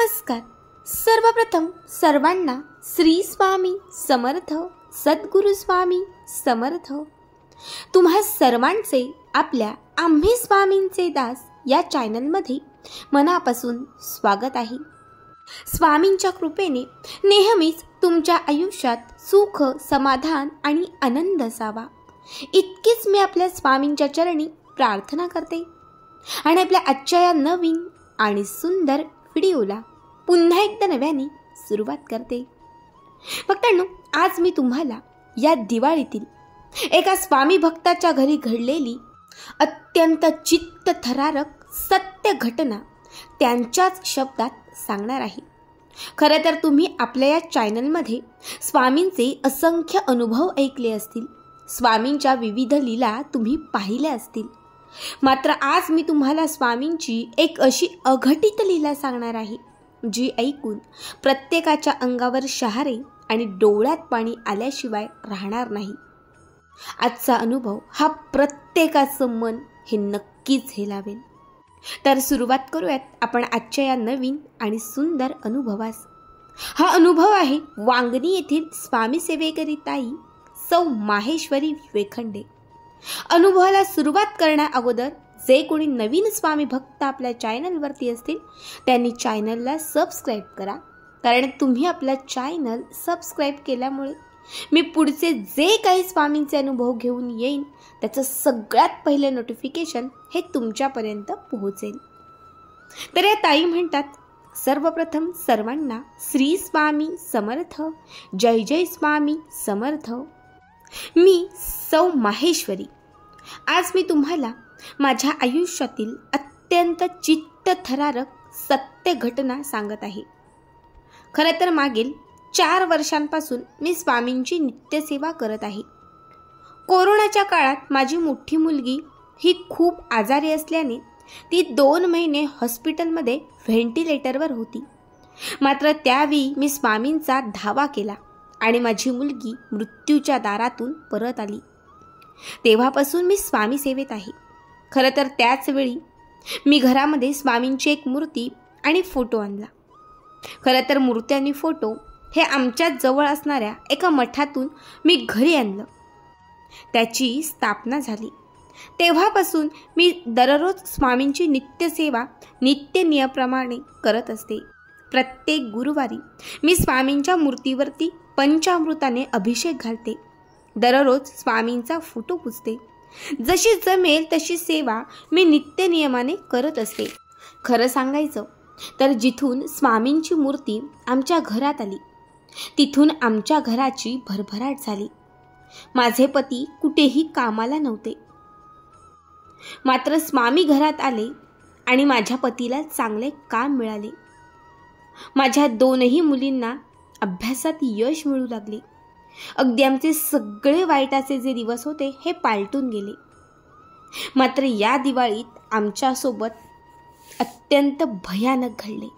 नमस्कार. सर्वप्रथम सर्वांना श्री स्वामी समर्थ, सद्गुरु स्वामी समर्थ. तुम्हा सर्वांचे आपल्या आम्ही स्वामींचे दास या चॅनलमध्ये मनापासून स्वागत आहे. स्वामींच्या कृपेने नेहमीच तुमच्या आयुष्यात सुख, समाधान आणि आनंद असावा, इतकीच मी आपल्या स्वामींच्या चरणी प्रार्थना करते. आणि आपल्या आजच्या या नवीन आणि सुंदर व्हिडिओला पुन्हा एकदा नव्याने सुरुवात करते. भक्तांनो, आज मी तुम्हाला या दिवाळीतील एका स्वामी भक्ताच्या घरी घडलेली अत्यंत चित्तथरारक सत्य घटना त्यांच्याच शब्दात सांगणार आहे. खरं तर तुम्ही आपल्या या चॅनलमध्ये स्वामींचे असंख्य अनुभव ऐकले असतील, स्वामींच्या विविध लीला तुम्ही पाहिल्या असतील. मात्र आज मी तुम्हाला स्वामींची एक अशी अघटित लीला सांगणार आहे, जी ऐकून प्रत्येकाच्या अंगावर शहारे आणि डोळ्यात पाणी आल्याशिवाय राहणार नाही. आजचा अनुभव हा प्रत्येकाचं मन हे नक्कीच हेलावेल. तर सुरुवात करूयात आपण आजच्या या नवीन आणि सुंदर अनुभवास. हा अनुभव आहे वांगणी येथील स्वामी सेवेकरी ताई सौ माहेश्वरी वेखंडे. अनुभवाला सुरुवात करण्या अगोदर जे कोणी नवीन स्वामी भक्त आपल्या चॅनलवरती असतील त्यांनी चॅनलला सबस्क्राईब करा. कारण तुम्ही आपला चॅनल सबस्क्राईब केल्यामुळे मी पुढचे जे काही स्वामींचे अनुभव घेऊन येईन त्याचं सगळ्यात पहिले नोटिफिकेशन हे तुमच्यापर्यंत पोहोचेल. तर या ताई म्हणतात, सर्वप्रथम सर्वांना श्री स्वामी समर्थ, जय जय स्वामी समर्थ. मी सौ माहेश्वरी. आज मी तुम्हाला माझ्या आयुष्यातील अत्यंत चित्तथरारक सत्य घटना सांगत आहे. खरं तर मागील 4 वर्षांपासून मी स्वामींची नित्यसेवा करत आहे. कोरोनाच्या काळात माझी मोठी मुलगी ही खूप आजारी असल्याने ती 2 महिने हॉस्पिटलमध्ये व्हेंटिलेटरवर होती. मात्र त्यावेळी मी स्वामींचा धावा केला आणि माझी मुलगी मृत्यूच्या दारातून परत आली. तेव्हापासून मी स्वामी सेवेत आहे. खरं तर त्याच वेळी मी घरामध्ये स्वामींची एक मूर्ती आणि फोटो आणला. खरं तर मूर्ती आणि फोटो हे आमच्याच जवळ असणाऱ्या एका मठातून मी घरी आणलं. त्याची स्थापना झाली. तेव्हापासून मी दररोज स्वामींची नित्यसेवा नित्यनियमाप्रमाणे करत असते. प्रत्येक गुरुवारी मी स्वामींच्या मूर्तीवरती पंचामृताने अभिषेक घालते. दररोज स्वामींचा फोटो पुजते. जशी जमेल तशी सेवा मी नित्यनियमाने करत असते. खरं सांगायचं तर जिथून स्वामींची मूर्ती आमच्या घरात आली तिथून आमच्या घराची भरभराट झाली. माझे पती कुठेही कामाला नव्हते. मात्र स्वामी घरात आले आणि माझ्या पतीला चांगले काम मिळाले. माझ्या 2ही मुलींना अभ्यासात यश मिळू लागले. अगदी आमचे सगळे वाईटाचे जे दिवस होते हे पालटून गेले. मात्र या दिवाळीत आमच्यासोबत अत्यंत भयानक घडले.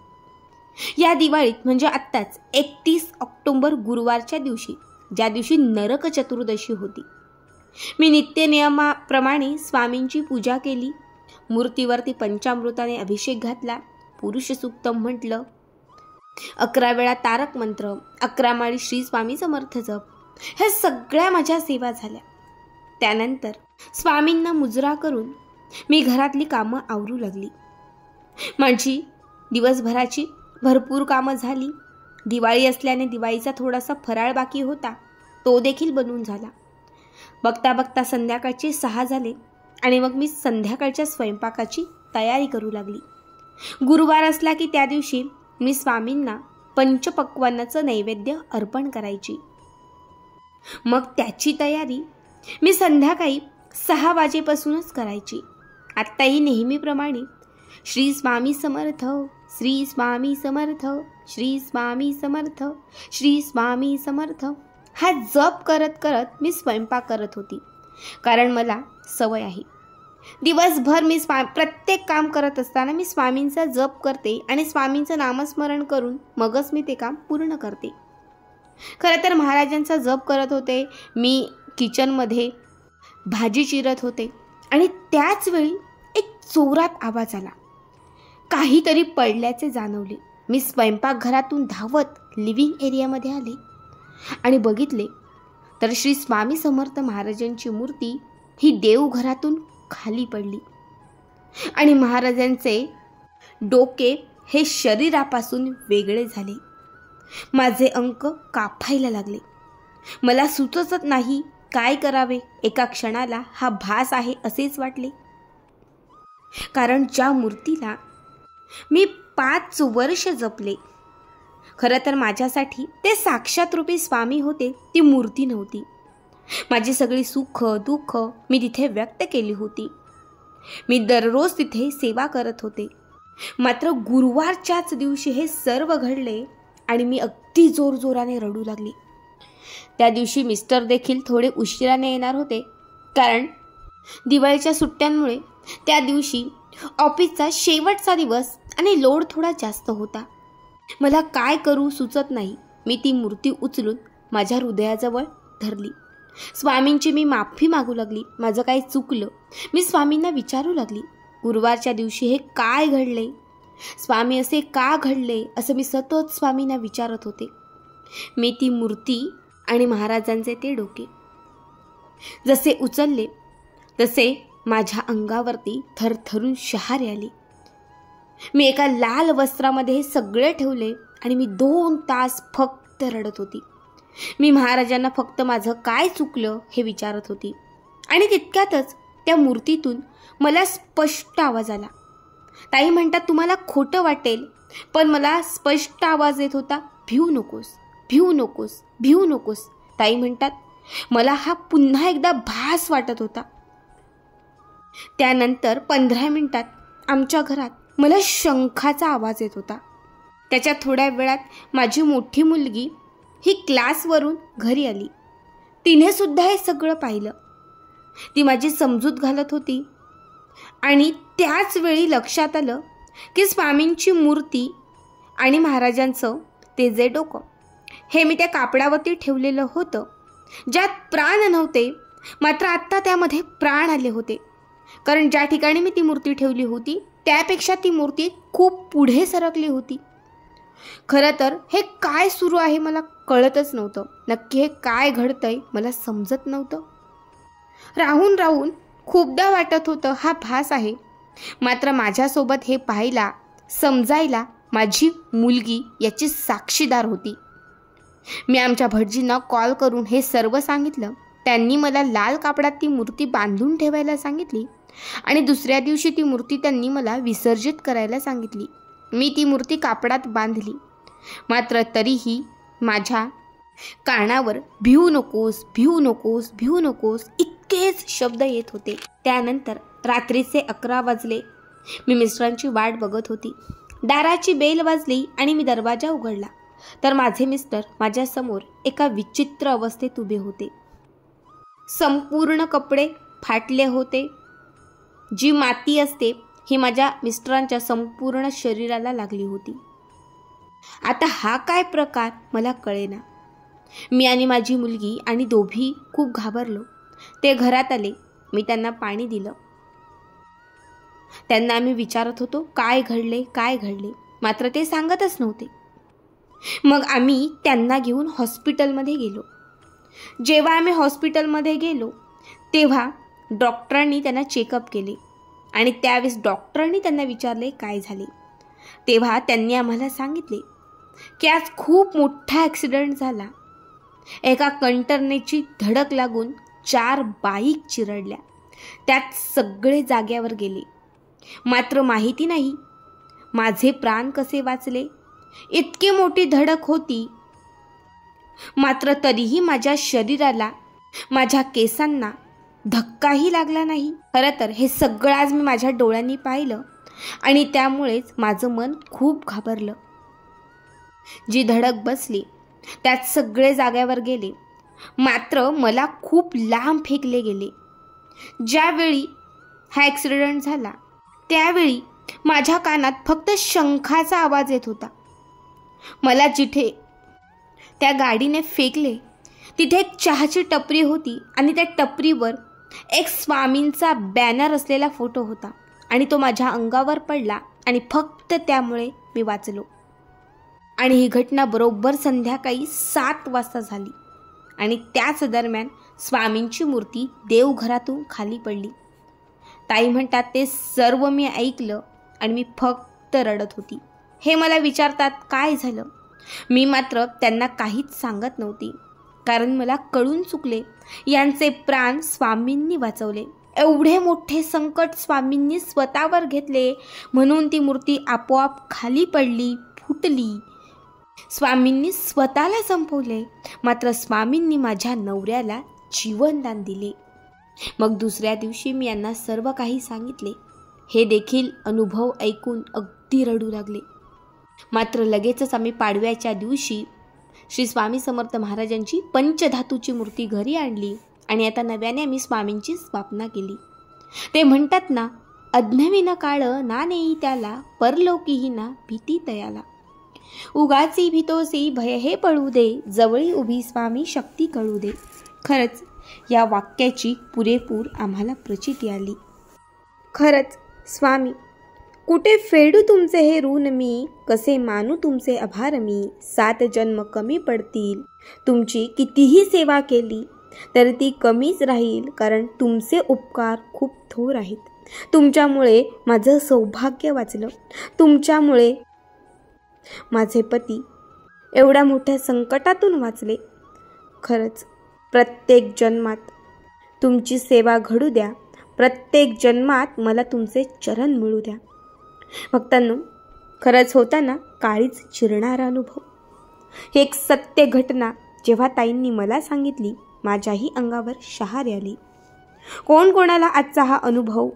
या दिवाळीत म्हणजे आत्ताच 31 ऑक्टोबर गुरुवारच्या दिवशी, ज्या दिवशी नरक चतुर्दशी होती, मी नित्यनियमाप्रमाणे स्वामींची पूजा केली. मूर्तीवरती पंचामृताने अभिषेक घातला, पुरुष सूक्तम म्हटलं, 11 वेळा तारक मंत्र, 11 माळी श्री स्वामी समर्थ जप, ह्या सगळ्या माझ्या सेवा झाल्या. त्यानंतर स्वामींना मुजरा करून मी घरातली कामं आवरू लागली. माझी दिवसभराची भरपूर कामं झाली. दिवाळी असल्याने दिवाळीचा थोडासा फराळ बाकी होता, तो देखील बनवून झाला. बघता बघता संध्याकाळचे 6 झाले आणि मग मी संध्याकाळच्या स्वयंपाकाची तयारी करू लागली. गुरुवार असला की त्या दिवशी मी स्वामींना पंचपक्वान्नाचं नैवेद्य अर्पण करायची. मग त्याची तयारी मी संध्याकाळी 6 वाजेपासूनच करायची. आत्ताही नेहमीप्रमाणे श्री स्वामी समर्थ, श्री स्वामी समर्थ, श्री स्वामी समर्थ, श्री स्वामी समर्थ हा जप करत करत मी स्वयंपाक करत होती. कारण मला सवय आहे, दिवसभर मी प्रत्येक काम करत असताना मी स्वामींचा जप करते आणि स्वामींचं नामस्मरण करून मगच मी ते काम पूर्ण करते. खरं तर महाराजांचा जप करत होते, मी किचनमध्ये भाजी चिरत होते आणि त्याच वेळी एक जोरात आवाज आला. काहीतरी पडल्याचे जाणवले. मी स्वयंपाकघरातून धावत लिव्हिंग एरियामध्ये आले आणि बघितले तर श्री स्वामी समर्थ महाराजांची मूर्ती ही देवघरातून खाली पडली आणि महाराजांचे डोके हे शरीरापासून वेगळे झाले. माझे अंग कापायला लागले. मला सुचत नाही काय करावे. एका क्षणाला हा भास आहे असेच वाटले. कारण ज्या मूर्तीला मी 5 वर्ष जपले, खरं तर माझ्यासाठी ते साक्षात रूपी स्वामी होते, ती मूर्ती नव्हती. माझी सगळी सुख दुःख मी तिथे व्यक्त केली होती. मी दररोज तिथे सेवा करत होते. मात्र गुरुवारच्याच दिवशी हे सर्व घडले आणि मी अगदी जोरजोराने रडू लागली. त्या दिवशी मिस्टर देखील थोडे उशिराने येणार होते, कारण दिवाळीच्या सुट्ट्यांमुळे त्या दिवशी ऑफिसचा शेवटचा दिवस आणि लोड थोडा जास्त होता. मला काय करू सुचत नाही. मी ती मूर्ती उचलून माझ्या हृदयाजवळ धरली. स्वामींची मी माफी मागू लागली. माझं काही चुकलं मी स्वामींना विचारू लागली. गुरुवारच्या दिवशी हे काय घडले, स्वामी असे का घडले, असं मी सतत स्वामींना विचारत होते. मी ती मूर्ती आणि महाराजांचे ते डोके जसे उचलले तसे माझ्या अंगावरती थरथरून शहारे आली. मी एका लाल वस्त्रामध्ये हे सगळे ठेवले आणि मी 2 तास फक्त रडत होती. मी महाराजांना फक्त माझं काय चुकलं हे विचारत होती. आणि तितक्यातच त्या मूर्तीतून मला स्पष्ट आवाज आला. ताई म्हणतात तुम्हाला खोटं वाटेल, पण मला स्पष्ट आवाज येत होता, भिवू नकोस, भिवू नकोस, भिवू नकोस. ताई म्हणतात मला हा पुन्हा एकदा भास वाटत होता. त्यानंतर 15 मिनिटात आमच्या घरात मला शंखाचा आवाज येत होता. त्याच्या थोड्या वेळात माझी मोठी मुलगी ही क्लासवरून घरी आली. तिने सुद्धा हे सगळं पाहिलं. ती माझी समजूत घालत होती आणि त्याच वेळी लक्षात आलं की स्वामींची मूर्ती आणि महाराजांचं ते जे डोकं हे मी त्या कापडावरती ठेवलेलं होतं, ज्यात प्राण नव्हते, मात्र आत्ता त्यामध्ये प्राण आले होते. कारण ज्या ठिकाणी मी ती मूर्ती ठेवली होती त्यापेक्षा ती मूर्ती खूप पुढे सरकली होती. खरं तर हे काय सुरू आहे मला कळतच नव्हतं. नक्की हे काय घडतंय मला समजत नव्हतं. राहून राहून खूपदा वाटत होतं हा भास आहे, मात्र माझ्यासोबत हे पाहायला समजायला माझी मुलगी याची साक्षीदार होती. मी आमच्या भटजींना कॉल करून हे सर्व सांगितलं. त्यांनी मला लाल कापडात ती मूर्ती बांधून ठेवायला सांगितली आणि दुसऱ्या दिवशी ती मूर्ती त्यांनी मला विसर्जित करायला सांगितली. मी ती मूर्ती कापडात बांधली, मात्र तरीही माझ्या कानावर भिवू नकोस, भिवू नकोस, भिवू नकोस इतकेच शब्द येत होते. त्यानंतर रात्रीचे 11 वाजले. मी मिस्टरांची वाट बघत होती. दाराची बेल वाजली आणि मी दरवाजा उघडला तर माझे मिस्टर माझ्यासमोर एका विचित्र अवस्थेत उभे होते. संपूर्ण कपडे फाटले होते. जी माती असते ही माझ्या मिस्टरांच्या संपूर्ण शरीराला लागली होती. आता हा काय प्रकार मला कळेना. मी आणि माझी मुलगी आणि दोघी खूप घाबरलो. ते घरात आले. मी त्यांना पाणी दिलं. त्यांना आम्ही विचारत होतो काय घडले काय घडले, मात्र ते सांगतच नव्हते. मग आम्ही त्यांना घेऊन हॉस्पिटलमध्ये गेलो. जेव्हा आम्ही हॉस्पिटलमध्ये गेलो तेव्हा डॉक्टरांनी त्यांना चेकअप केले आणि त्यावेळेस डॉक्टरांनी त्यांना विचारले काय झाले. तेव्हा त्यांनी आम्हाला सांगितले की आज खूप मोठा ॲक्सिडेंट झाला. एका कंटेनरची धडक लागून 4 बाईक चिरडल्या. त्यात सगळे जाग्यावर गेले. मात्र माहिती नाही माझे प्राण कसे वाचले. इतकी मोठी धडक होती, मात्र तरीही माझ्या शरीराला माझ्या केसांना धक्काही लागला नाही. खरं तर हे सगळं आज मी माझ्या डोळ्यांनी पाहिलं आणि त्यामुळेच माझं मन खूप घाबरलं. जी धडक बसली त्यात सगळे जाग्यावर गेले, मात्र मला खूप लांब फेकले गेले. ज्यावेळी हा ॲक्सिडेंट झाला त्यावेळी माझ्या कानात फक्त शंखाचा आवाज येत होता. मला जिथे त्या गाडीने फेकले तिथे एक चहाची टपरी होती आणि त्या टपरीवर एक स्वामींचा बॅनर असलेला फोटो होता आणि तो माझ्या अंगावर पडला आणि फक्त त्यामुळे मी वाचलो. आणि ही घटना बरोबर संध्याकाळी 7 वाजता झाली आणि त्याच दरम्यान स्वामींची मूर्ती देवघरातून खाली पडली. ताई म्हणतात ते सर्व मी ऐकलं आणि मी फक्त रडत होती. हे मला विचारतात काय झालं. मी मात्र त्यांना काहीच सांगत नव्हती, कारण मला कळून चुकले यांचे प्राण स्वामींनी वाचवले. एवढे मोठे संकट स्वामींनी स्वतःवर घेतले म्हणून ती मूर्ती आपोआप खाली पडली, फुटली. स्वामींनी स्वतःला संपवले, मात्र स्वामींनी माझ्या नवऱ्याला जीवनदान दिले. मग दुसऱ्या दिवशी मी यांना सर्व काही सांगितले. हे देखील अनुभव ऐकून अगदी रडू लागले. मात्र लगेचच आम्ही पाडव्याच्या दिवशी श्री स्वामी समर्थ महाराजांची पंचधातूची मूर्ती घरी आणली आणि आता नव्याने आम्ही स्वामींची स्थापना केली. ते म्हणतात ना, अज्ञविन काळ ना नेई त्याला, परलोकीही ना भीती तयाला. उगाची भीतोसी भय हे पळू दे, जवळी उभी स्वामी शक्ती कळू दे. खरंच या वाक्याची पुरेपूर आम्हाला प्रचिती आली. खरंच स्वामी, कुठे फेडू तुमचे हे ऋण मी, कसे मानू तुमचे आभार मी. 7 जन्म कमी पडतील, तुमची कितीही सेवा केली तर ती कमीच राहील, कारण तुमचे उपकार खूप थोर आहेत. तुमच्यामुळे माझं सौभाग्य वाचलं, तुमच्यामुळे माझे पती एवढ्या मोठ्या संकटातून वाचले. खरंच प्रत्येक जन्मात तुमची सेवा घडू द्या, प्रत्येक जन्मात मला तुमचे चरण मिळू द्या. भक्तांनो, खरंच होता ना काळीच चिरणारा अनुभव. ही एक सत्य घटना जेव्हा ताईंनी मला सांगितली, माझ्याही अंगावर शहारे आली. कोण कोणाला आजचा हा अनुभव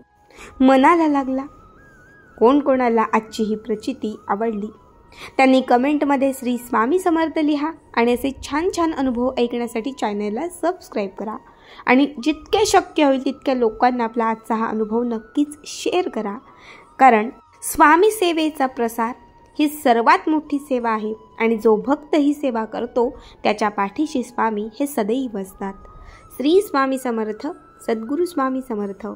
मनाला लागला, कोण कोणाला आजची ही प्रचिती आवडली, त्यांनी कमेंटमध्ये श्री स्वामी समर्थ लिहा आणि असे छान छान अनुभव ऐकण्यासाठी चॅनलला सबस्क्राईब करा आणि जितके शक्य होईल तितक्या लोकांना आपला आजचा हा अनुभव नक्कीच शेअर करा. कारण स्वामी सेवेचा प्रसार ही सर्वात मोठी सेवा आहे आणि जो भक्त ही सेवा करतो त्याच्या पाठीशी स्वामी हे सदैव असतात. श्री स्वामी समर्थ, सद्गुरू स्वामी समर्थ.